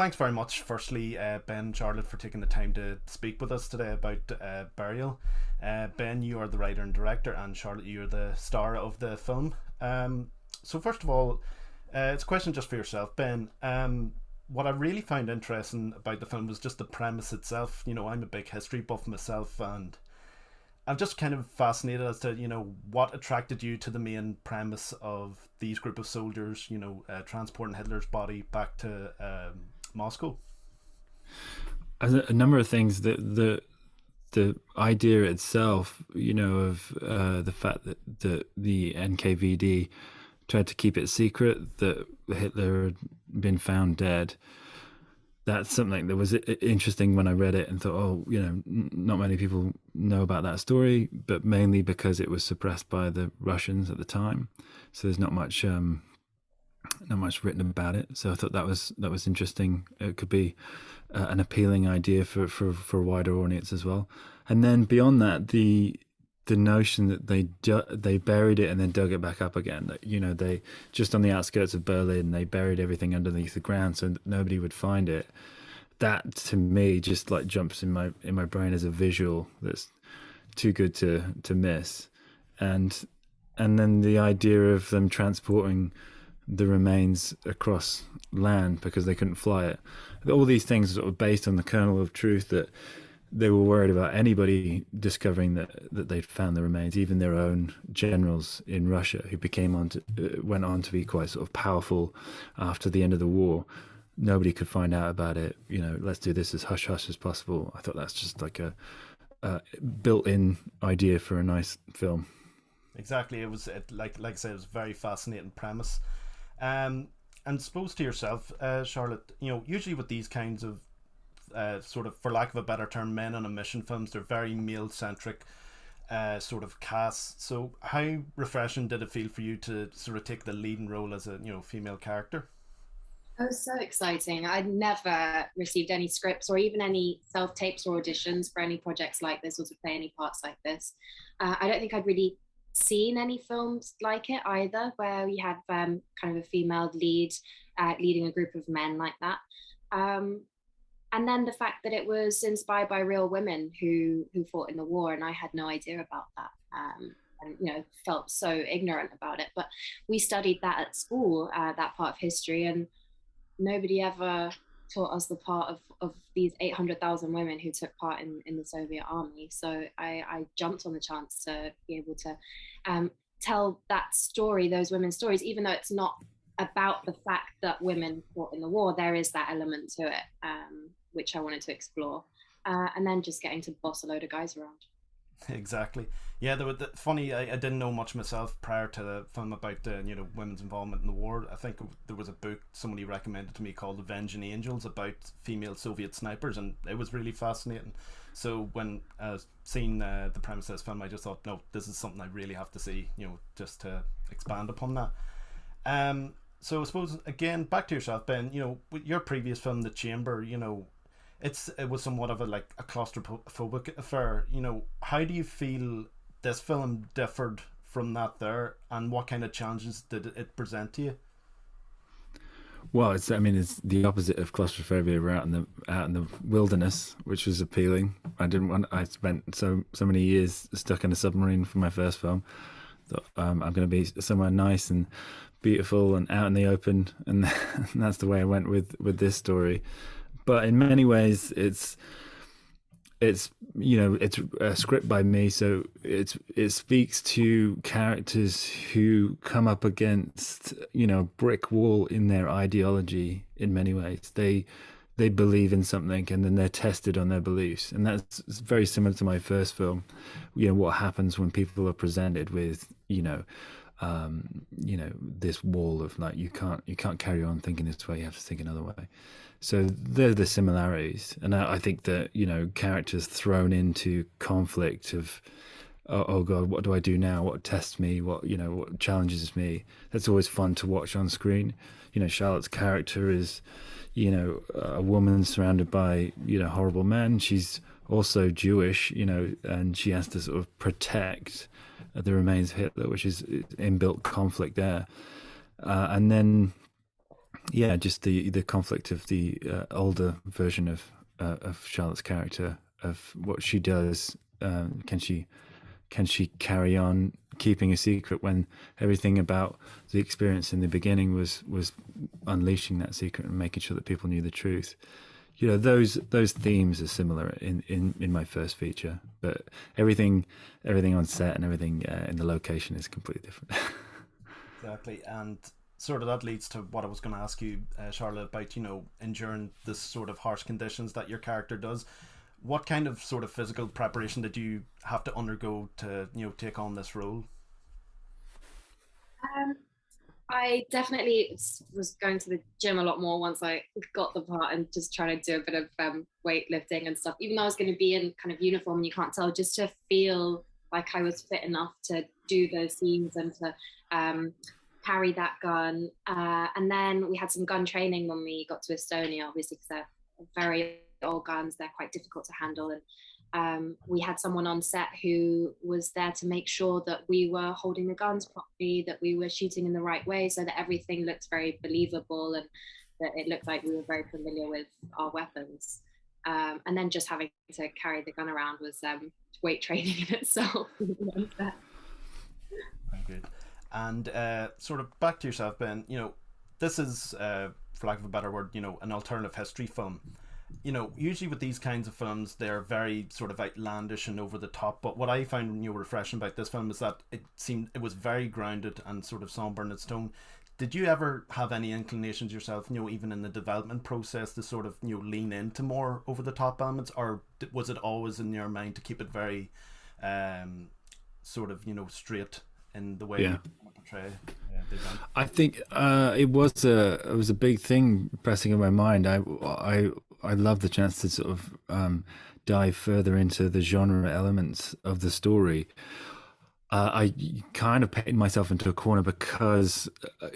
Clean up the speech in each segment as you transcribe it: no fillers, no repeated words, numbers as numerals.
thanks very much, firstly, Ben and Charlotte, for taking the time to speak with us today about Burial. Ben, you are the writer and director, and Charlotte, you're the star of the film. So, first of all, it's a question just for yourself, Ben. What I really found interesting about the film was just the premise itself. I'm a big history buff myself, and I'm just kind of fascinated as to what attracted you to the main premise of these group of soldiers, transporting Hitler's body back to Moscow. A number of things. The idea itself, of the fact that the NKVD tried to keep it secret that Hitler had been found dead. That's something that was interesting when I read it and thought, oh, not many people know about that story, but mainly because it was suppressed by the Russians at the time. So there's not much written about it. So I thought that was interesting. It could be an appealing idea for a wider audience as well. And then beyond that, the notion that they buried it and then dug it back up again. That, they just on the outskirts of Berlin, they buried everything underneath the ground so that nobody would find it. That to me just like jumps in my brain as a visual that's too good to miss. And then the idea of them transporting the remains across land because they couldn't fly it. All these things are sort of based on the kernel of truth that they were worried about anybody discovering that they'd found the remains, even their own generals in Russia, who went on to be quite sort of powerful after the end of the war. Nobody could find out about it. Let's do this as hush hush as possible. I thought that's just like a built-in idea for a nice film. Exactly, like I said, it was a very fascinating premise. And suppose to yourself, Charlotte, usually with these kinds of sort of, for lack of a better term, men on a mission films, they're very male centric sort of casts. So how refreshing did it feel for you to sort of take the leading role as a female character? It was so exciting. I'd never received any scripts or even any self tapes or auditions for any projects like this or to play any parts like this. I don't think I'd really seen any films like it either, where we had kind of a female lead leading a group of men like that. And then the fact that it was inspired by real women who fought in the war, and I had no idea about that. And felt so ignorant about it. But we studied that at school, that part of history, and nobody ever taught us the part of these 800,000 women who took part in the Soviet army. So I jumped on the chance to be able to tell that story, those women's stories, even though it's not about the fact that women fought in the war. There is that element to it, which I wanted to explore. And then just getting to boss a load of guys around. Exactly. Yeah, funny. I didn't know much myself prior to the film about women's involvement in the war. I think there was a book somebody recommended to me called "Avenging Angels" about female Soviet snipers, and it was really fascinating. So when seeing the premise of this film, I just thought, no, this is something I really have to see. Just to expand upon that. So I suppose again, back to yourself, Ben. With your previous film, The Chamber, it was somewhat of a claustrophobic affair. How do you feel this film differed from that there, and what kind of challenges did it present to you? Well, it's the opposite of claustrophobia. We're out in the wilderness, which was appealing. I spent so many years stuck in a submarine for my first film. Thought, I'm going to be somewhere nice and beautiful and out in the open, and that's the way I went with this story. But in many ways, it's a script by me, so it speaks to characters who come up against brick wall in their ideology. In many ways, they believe in something and then they're tested on their beliefs, and that's very similar to my first film. What happens when people are presented with this wall of like, you can't carry on thinking this way, you have to think another way. So they're the similarities, and I think that characters thrown into conflict of, oh God, what do I do now? What tests me? What challenges me? That's always fun to watch on screen. Charlotte's character is, a woman surrounded by horrible men. She's also Jewish, and she has to sort of protect the remains of Hitler, which is inbuilt conflict there. And then Yeah, just the conflict of the older version of Charlotte's character, of what she does. Can she carry on keeping a secret when everything about the experience in the beginning was unleashing that secret and making sure that people knew the truth? You know, those themes are similar in my first feature, but everything on set and everything in the location is completely different. Exactly, and sort of that leads to what I was going to ask you, Charlotte, about enduring this sort of harsh conditions that your character does. What kind of sort of physical preparation did you have to undergo to take on this role? Um, I definitely was going to the gym a lot more once I got the part, and just trying to do a bit of weightlifting and stuff. Even though I was going to be in kind of uniform, and you can't tell, just to feel like I was fit enough to do those scenes and to carry that gun. And then we had some gun training when we got to Estonia, obviously, because they're very old guns. They're quite difficult to handle. And we had someone on set who was there to make sure that we were holding the guns properly, that we were shooting in the right way, so that everything looked very believable and that it looked like we were very familiar with our weapons. And then just having to carry the gun around was weight training in itself. Very good. And sort of back to yourself, Ben, this is, for lack of a better word, an alternative history film. Usually with these kinds of films, they're very sort of outlandish and over the top. But what I found refreshing about this film is that it was very grounded and sort of somber in its tone. Did you ever have any inclinations yourself, even in the development process, to sort of lean into more over the top elements, or was it always in your mind to keep it very sort of straight in the way you portray the event? I think it was a big thing pressing in my mind. I love the chance to sort of dive further into the genre elements of the story. I kind of painted myself into a corner because,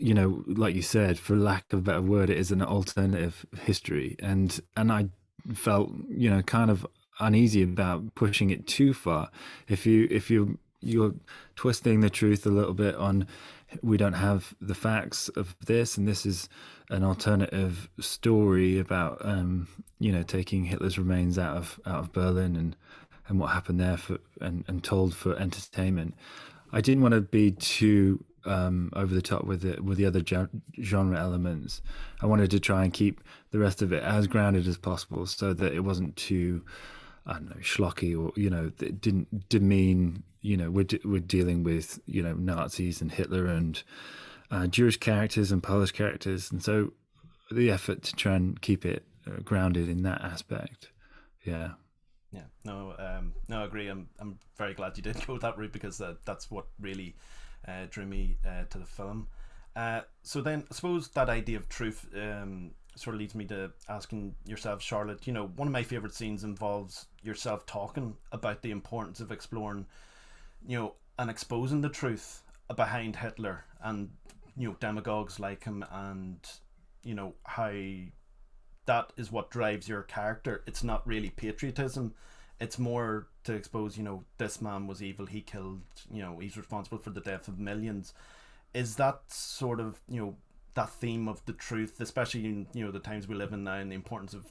like you said, for lack of a better word, it is an alternative history, and I felt kind of uneasy about pushing it too far. If you're twisting the truth a little bit on, we don't have the facts of this, and this is an alternative story about taking Hitler's remains out of Berlin and what happened there and told for entertainment. I didn't want to be too over the top with the other genre elements. I wanted to try and keep the rest of it as grounded as possible, so that it wasn't too, I don't know, schlocky, or it didn't demean. We're dealing with Nazis and Hitler and Jewish characters and Polish characters, and so the effort to try and keep it grounded in that aspect. Yeah. Yeah, no, I agree. I'm very glad you did go that route, because that's what really drew me to the film. So then, I suppose that idea of truth sort of leads me to asking yourself, Charlotte. One of my favorite scenes involves yourself talking about the importance of exploring, and exposing the truth behind Hitler and demagogues like him, and how that is what drives your character. It's not really patriotism. It's more to expose, this man was evil. He killed, he's responsible for the death of millions. Is that sort of, that theme of the truth, especially in, the times we live in now, and the importance of,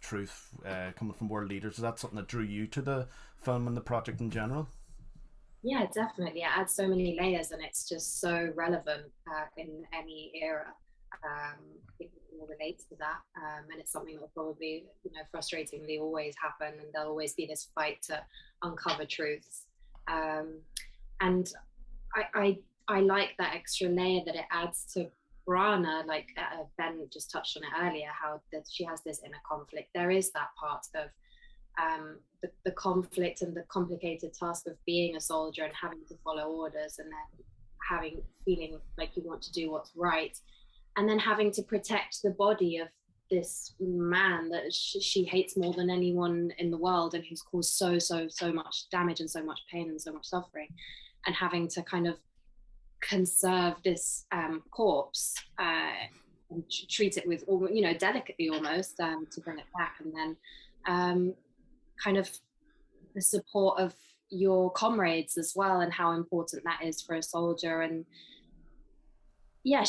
truth coming from world leaders, is that something that drew you to the film and the project in general? Yeah, definitely. It adds so many layers, and it's just so relevant in any era. People will relate to that, and it's something that will probably, frustratingly always happen, and there'll always be this fight to uncover truths. And I like that extra layer that it adds to Brana. Like Ben just touched on it earlier, how that she has this inner conflict. There is that part of the conflict and the complicated task of being a soldier and having to follow orders, and then feeling like you want to do what's right, and then having to protect the body of this man that she hates more than anyone in the world, and who's caused so much damage and so much pain and so much suffering, and having to kind of conserve this corpse and treat it with, delicately almost, to bring it back, and then kind of the support of your comrades as well, and how important that is for a soldier. And yeah,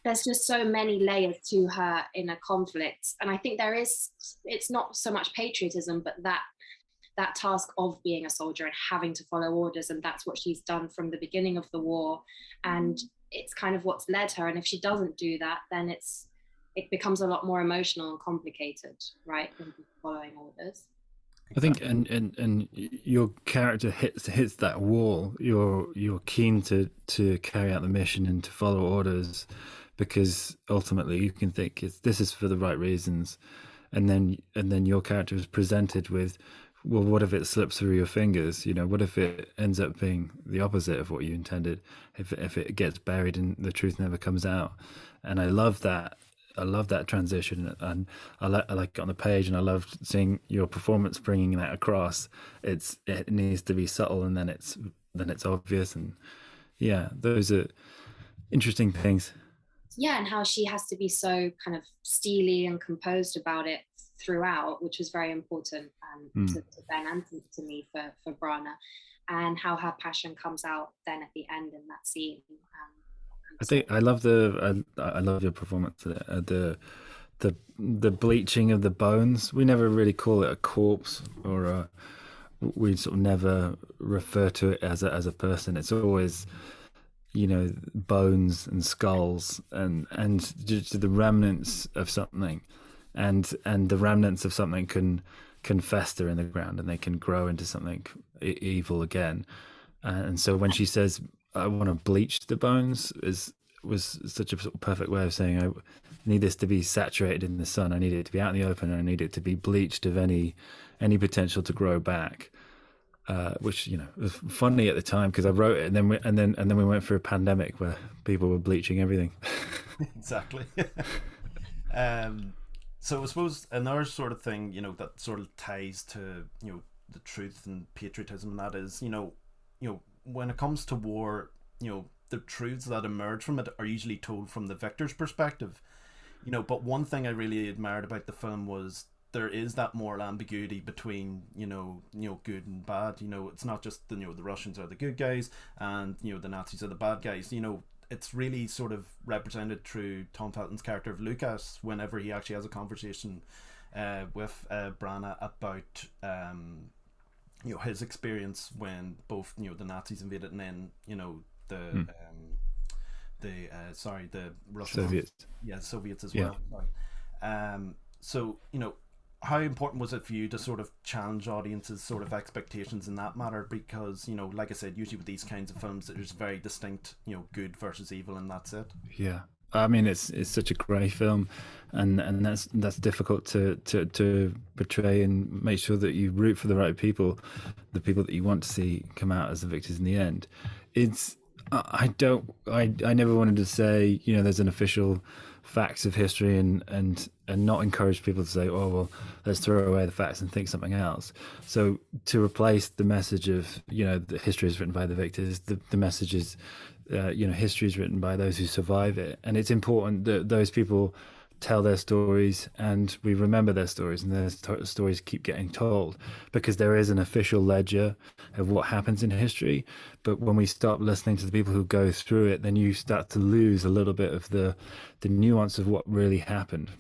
there's just so many layers to her inner conflict, and I think it's not so much patriotism, but that task of being a soldier and having to follow orders, and that's what she's done from the beginning of the war, and it's kind of what's led her. And if she doesn't do that, then it becomes a lot more emotional and complicated, right, than following orders. I think, and your character hits that wall. You're keen to carry out the mission and to follow orders, because ultimately you can think this is for the right reasons, and then your character is presented with, well, what if it slips through your fingers? You know, what if it ends up being the opposite of what you intended? If it gets buried and the truth never comes out. And I love that. I love that transition, and I like it on the page, and I love seeing your performance bringing that across. It needs to be subtle, and then it's obvious, and yeah, those are interesting things. Yeah, and how she has to be so kind of steely and composed about it throughout, which was very important to Ben and to me for Brana, and how her passion comes out then at the end in that scene. I think I love your performance of it. The bleaching of the bones. We never really call it a corpse, or we sort of never refer to it as a person. It's always, you know, bones and skulls and just the remnants of something, and the remnants of something can fester in the ground, and they can grow into something evil again. And so when she says, I want to bleach the bones, was such a sort of perfect way of saying, I need this to be saturated in the sun. I need it to be out in the open, and I need it to be bleached of any potential to grow back. Which, you know, was funny at the time because I wrote it, and then we went through a pandemic where people were bleaching everything. Exactly. So I suppose another sort of thing, you know, that sort of ties to, you know, the truth and patriotism, and that is, you know, when it comes to war, you know, the truths that emerge from it are usually told from the victor's perspective, you know. But one thing I really admired about the film was there is that moral ambiguity between, you know, good and bad. You know, it's not just the, you know, the Russians are the good guys and, you know, the Nazis are the bad guys. You know, it's really sort of represented through Tom Felton's character of Lucas whenever he actually has a conversation with Brana about you know, his experience when both, you know, the Nazis invaded, and then, you know, the Russian Soviets. Yeah, Soviets as well. So, you know, how important was it for you to sort of challenge audiences' sort of expectations in that matter? Because, you know, like I said, usually with these kinds of films, there's very distinct, you know, good versus evil, and that's it. Yeah, I mean, it's such a grey film, and that's difficult to portray and make sure that you root for the right people, the people that you want to see come out as the victors in the end. I never wanted to say, you know, there's an official facts of history and not encourage people to say, oh, well, let's throw away the facts and think something else. So to replace the message of, you know, the history is written by the victors, the message is, you know, history is written by those who survive it. And it's important that those people tell their stories and we remember their stories, and their stories keep getting told, because there is an official ledger of what happens in history. But when we stop listening to the people who go through it, then you start to lose a little bit of the nuance of what really happened.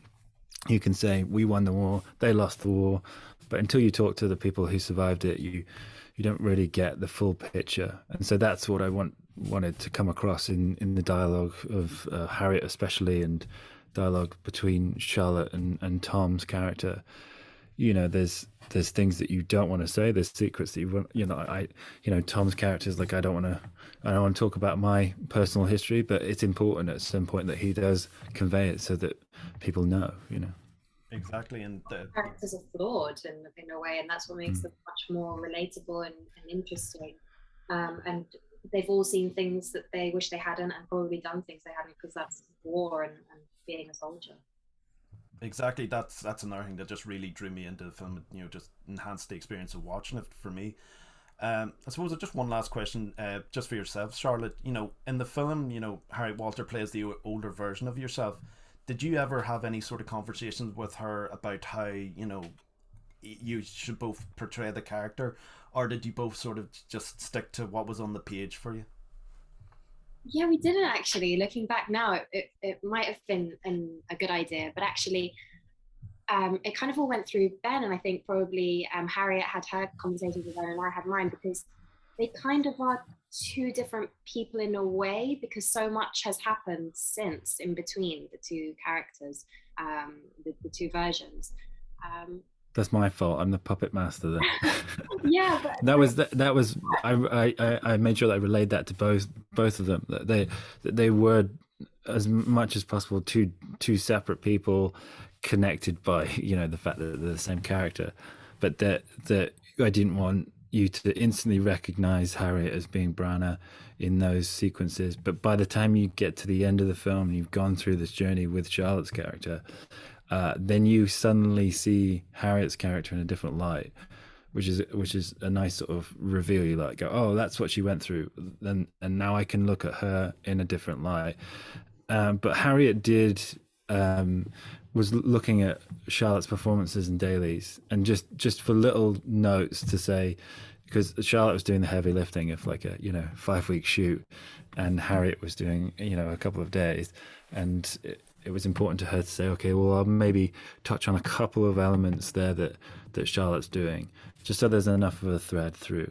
You can say, we won the war, they lost the war, but until you talk to the people who survived it, you don't really get the full picture. And so that's what I wanted to come across in the dialogue of Harriet especially, and dialogue between Charlotte and Tom's character. You know, there's things that you don't want to say, there's secrets that you want, you know, Tom's character is like, I don't want to talk about my personal history, but it's important at some point that he does convey it so that people know, you know. Exactly. And the characters are flawed in a way, and that's what makes them much more relatable and interesting. And they've all seen things that they wish they hadn't, and probably done things they hadn't, because that's war and being a soldier. Exactly. That's another thing that just really drew me into the film. You know, just enhanced the experience of watching it for me. I suppose just one last question, just for yourself, Charlotte. You know, in the film, you know, Harriet Walter plays the older version of yourself. Did you ever have any sort of conversations with her about how, you know, you should both portray the character, or did you both sort of just stick to what was on the page for you? Yeah, we didn't actually. Looking back now, it might have been a good idea, but actually, it kind of all went through Ben, and I think probably Harriet had her conversations with Ben, and I had mine, because they kind of are two different people in a way, because so much has happened since in between the two characters, the two versions. That's my fault. I'm the puppet master then. Yeah, but that was I made sure that I relayed that to both of them, that they were, as much as possible, two separate people connected by the fact that they're the same character, but that I didn't want you to instantly recognize Harriet as being Branagh in those sequences, but by the time you get to the end of the film and you've gone through this journey with Charlotte's character, then you suddenly see Harriet's character in a different light, which is a nice sort of reveal. You like go, oh, that's what she went through, and now I can look at her in a different light. But Harriet was looking at Charlotte's performances in dailies, and just for little notes to say, because Charlotte was doing the heavy lifting of like a 5-week shoot, and Harriet was doing a couple of days, and it was important to her to say, okay, well, I'll maybe touch on a couple of elements there that Charlotte's doing, just so there's enough of a thread through.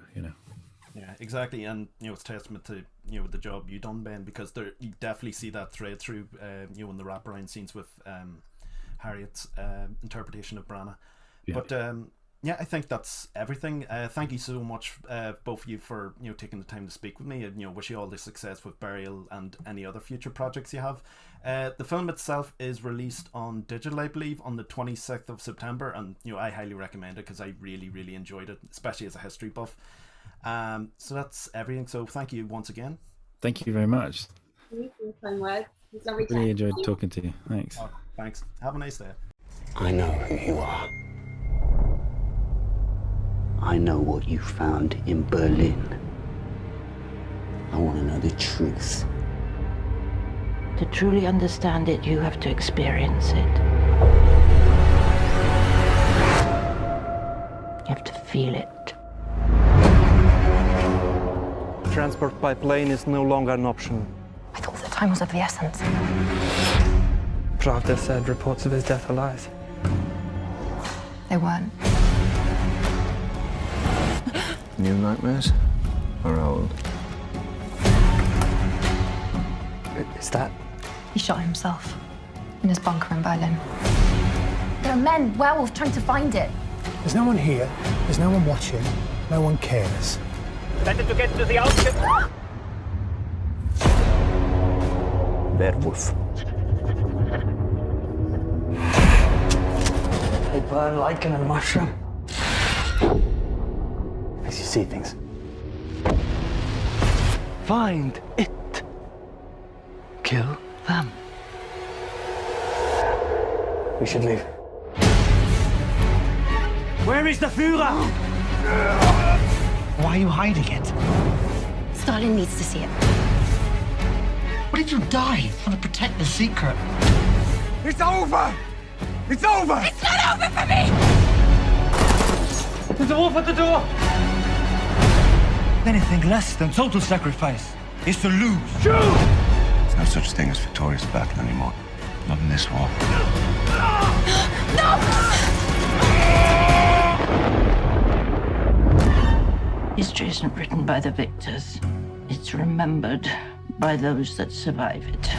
Yeah, exactly, and it's testament to the job you done, Ben, because you definitely see that thread through in the wraparound scenes with Harriet's interpretation of Branagh. Yeah. But I think that's everything. Thank you so much, both of you, for taking the time to speak with me, and wish you all the success with Burial and any other future projects you have. The film itself is released on digital, I believe, on the 26th of September, and I highly recommend it because I really, really enjoyed it, especially as a history buff. So that's everything. So thank you once again. Thank you very much. Thank you so much. It's lovely really enjoyed talking to you. Thanks. Oh, thanks. Have a nice day. I know who you are. I know what you found in Berlin. I want to know the truth. To truly understand it, you have to experience it. You have to feel it. Transport by plane is no longer an option. I thought the time was of the essence. Pravda said reports of his death are lies. They weren't. New nightmares or old? Is that? He shot himself in his bunker in Berlin. There are men, werewolves, trying to find it. There's no one here, there's no one watching, no one cares. Better to get to the outskirts. Werewolf. They burn like in a mushroom. Makes you see things. Find it. Kill them. We should leave. Where is the Führer? Why are you hiding it? Stalin needs to see it. What if you die trying to protect the secret? It's over! It's over! It's not over for me! There's a wolf at the door! Anything less than total sacrifice is to lose. Shoot! There's no such thing as victorious battle anymore. Not in this war. History isn't written by the victors. It's remembered by those that survive it.